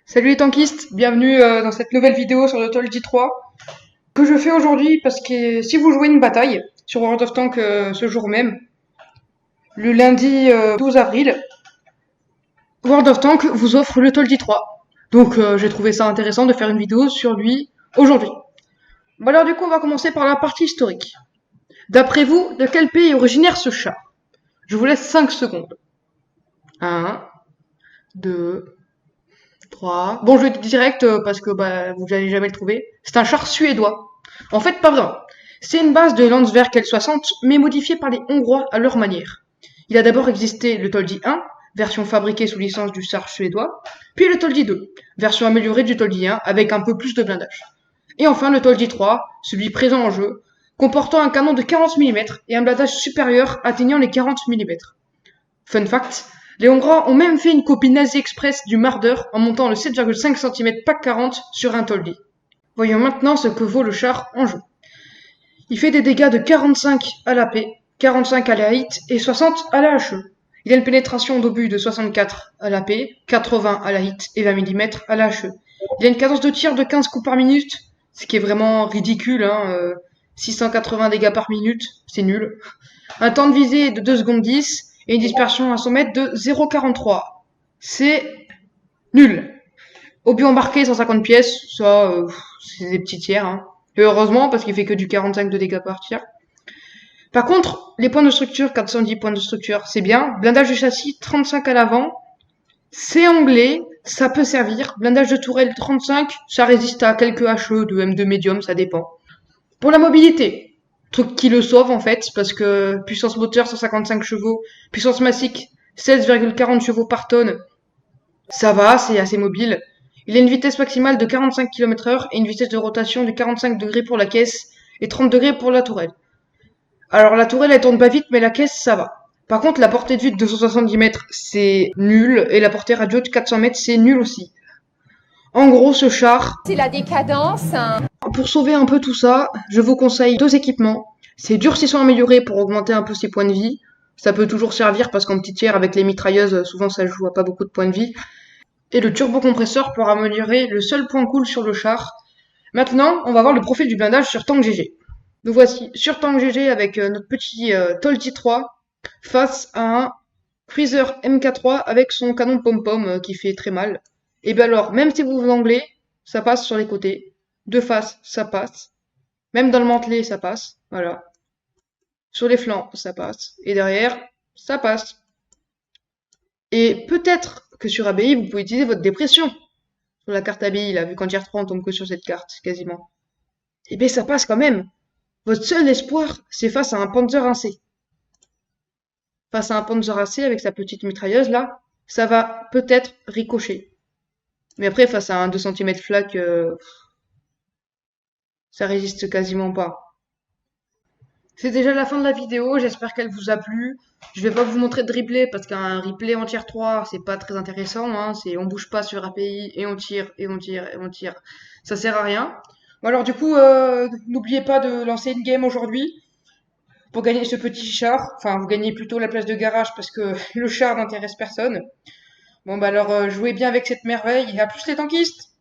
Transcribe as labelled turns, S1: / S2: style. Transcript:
S1: Salut les tankistes, bienvenue dans cette nouvelle vidéo sur le Toldi 3 que je fais aujourd'hui parce que si vous jouez une bataille sur World of Tanks ce jour même, le lundi 12 avril, World of Tanks vous offre le Toldi 3. Donc j'ai trouvé ça intéressant de faire une vidéo sur lui aujourd'hui. Bon alors du coup on va commencer par la partie historique. D'après vous, de quel pays est originaire ce chat? Je vous laisse 5 secondes. 1, 2, 3. Bon, je le dis direct parce que vous n'allez jamais le trouver. C'est un char suédois. En fait, pas vraiment. C'est une base de Landsverk L60, mais modifiée par les Hongrois à leur manière. Il a d'abord existé le Toldi 1, version fabriquée sous licence du char suédois, puis le Toldi 2, version améliorée du Toldi 1 avec un peu plus de blindage. Et enfin le Toldi 3, celui présent en jeu, comportant un canon de 40 mm et un blindage supérieur atteignant les 40 mm. Fun fact, les Hongrois ont même fait une copie nazie express du Marder en montant le 7,5 cm pack 40 sur un Toldi. Voyons maintenant ce que vaut le char en jeu. Il fait des dégâts de 45 à la P, 45 à la hit et 60 à la HE. Il a une pénétration d'obus de 64 à la P, 80 à la hit et 20 mm à la HE. Il a une cadence de tir de 15 coups par minute, ce qui est vraiment ridicule, 680 dégâts par minute, c'est nul. Un temps de visée de 2 secondes 10 et une dispersion à 100 mètres de 0,43. C'est nul. Obus embarqué 150 pièces, ça, c'est des petits tiers. Et heureusement, parce qu'il fait que du 45 de dégâts par tir. Par contre, les points de structure, 410 points de structure, c'est bien. Blindage de châssis, 35 à l'avant. C'est anglais, ça peut servir. Blindage de tourelle, 35. Ça résiste à quelques HE de M2 médium, ça dépend. Pour la mobilité, truc qui le sauve en fait, parce que puissance moteur 155 chevaux, puissance massique 16,40 chevaux par tonne, ça va, c'est assez mobile. Il a une vitesse maximale de 45 km/h et une vitesse de rotation de 45 degrés pour la caisse et 30 degrés pour la tourelle. Alors la tourelle elle tourne pas vite mais la caisse ça va. Par contre la portée de vue de 270 mètres c'est nul et la portée radio de 400 mètres c'est nul aussi. En gros ce char,
S2: c'est la décadence.
S1: Pour sauver un peu tout ça, je vous conseille 2 équipements. C'est durcissant amélioré pour augmenter un peu ses points de vie. Ça peut toujours servir parce qu'en petit tiers avec les mitrailleuses, souvent ça joue à pas beaucoup de points de vie. Et le turbocompresseur pour améliorer le seul point cool sur le char. Maintenant, on va voir le profil du blindage sur Tank GG. Nous voici sur Tank GG avec notre petit Toldi 3 face à un Freezer MK3 avec son canon pom-pom qui fait très mal. Et bien alors, même si vous anglais, ça passe sur les côtés. De face, ça passe. Même dans le mantelet, ça passe. Voilà. Sur les flancs, ça passe. Et derrière, ça passe. Et peut-être que sur ABI, vous pouvez utiliser votre dépression. Sur la carte ABI, là, vu qu'en tier 3, on tombe que sur cette carte, quasiment. Et bien, ça passe quand même. Votre seul espoir, c'est face à un Panzer 1C. Face à un Panzer 1C avec sa petite mitrailleuse, là, ça va peut-être ricocher. Mais après, face à un 2 cm flak, ça résiste quasiment pas. C'est déjà la fin de la vidéo, j'espère qu'elle vous a plu. Je vais pas vous montrer de replay parce qu'un replay en tier 3, c'est pas très intéressant, c'est on bouge pas sur API et on tire et on tire et on tire. Ça sert à rien. Bon alors du coup, n'oubliez pas de lancer une game aujourd'hui pour gagner ce petit char. Enfin, vous gagnez plutôt la place de garage parce que le char n'intéresse personne. Bon bah alors jouez bien avec cette merveille et à plus les tankistes.